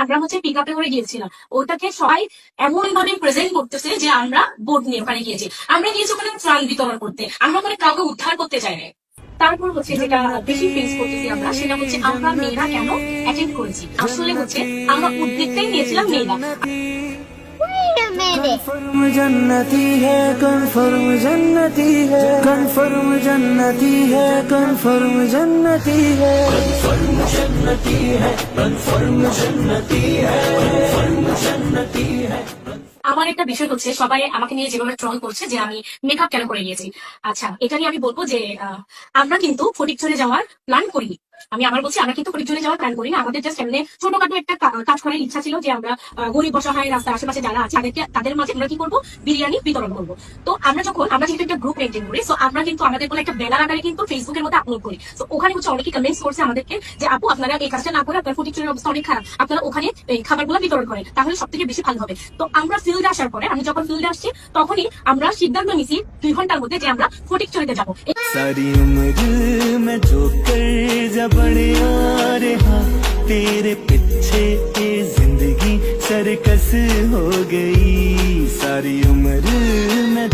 আমরা হচ্ছে পিক আপে করে গিয়েছিলাম, ওটাকে সবাই এমন ভাবে প্রেজেন্ট করতেছে যে আমরা বোট নিয়ে ওখানে গিয়েছি। আমরা গিয়েছি ওখানে ত্রাণ বিতরণ করতে, আমরা ওখানে কাউকে উদ্ধার করতে চাই না। তারপর হচ্ছে যেটা বেশি ফেস করতেছি আমরা, সেটা হচ্ছে আমরা মেয়েরা কেন অ্যাটেন্ড করেছি। আসলে হচ্ছে আমরা উদ্যোগটাই নিয়েছিলাম মেয়েরা। कन्फर्म जन्नती है, कन्फर्म जन्नती है, कन्फर्म जन्नती है, कन्फर्म जन्नती है, कन्फर्म जन्नती है, कन्फर्म जन्नती है, कन्फर्म जन्नती है। আমার একটা বিষয় হচ্ছে সবাই আমাকে নিয়ে যেভাবে ট্রল করছে যে আমি মেকআপ কেন করে গিয়েছি। আচ্ছা, এটা নিয়ে আমি বলবো যে আমরা কিন্তু ফটিকছড়ি যাওয়ার প্ল্যান করিনি। আমি আবার বলছি, আমরা কিন্তু ফটিকছড়ি যাওয়ার প্ল্যান করি না। আমাদের জাস্ট এমনি ছোটখাটো একটা কাজ করার ইচ্ছা ছিল যে আমরা গরিব অসহায় রাস্তার আশেপাশে যারা আছে তাদের মাঝে আমরা কি করবো, বিরিয়ানি বিতরণ করবো। তো আমরা যেহেতু একটা গ্রুপ মেনটেন করি, সো আমরা কিন্তু আমাদের কোনো একটা ব্যানার আকারে কিন্তু ফেসবুকের মধ্যে আপলোড করি। তো ওখানে হচ্ছে অনেকে কমেন্টস করছে আমাদেরকে যে আপু আপনারা এই কাজটা না করে, আপনার ফটিকছড়ির অবস্থা অনেক খারাপ, আপনারা ওখানে এই খাবারগুলো বিতরণ করেন, তাহলে সব থেকে বেশি ভালো হবে। তো আমরা ফিল্ডে আসার পরে, আমি যখন ফিল্ডে আসছি তখনই আমরা সিদ্ধান্ত নিছি 2 ঘন্টার মধ্যে যে আমরা ফটিকছড়িতে যাবো। सारी उम्र में जो कर जा बढ़िया रहा, तेरे पीछे ये जिंदगी सरकस हो गई। सारी उम्र में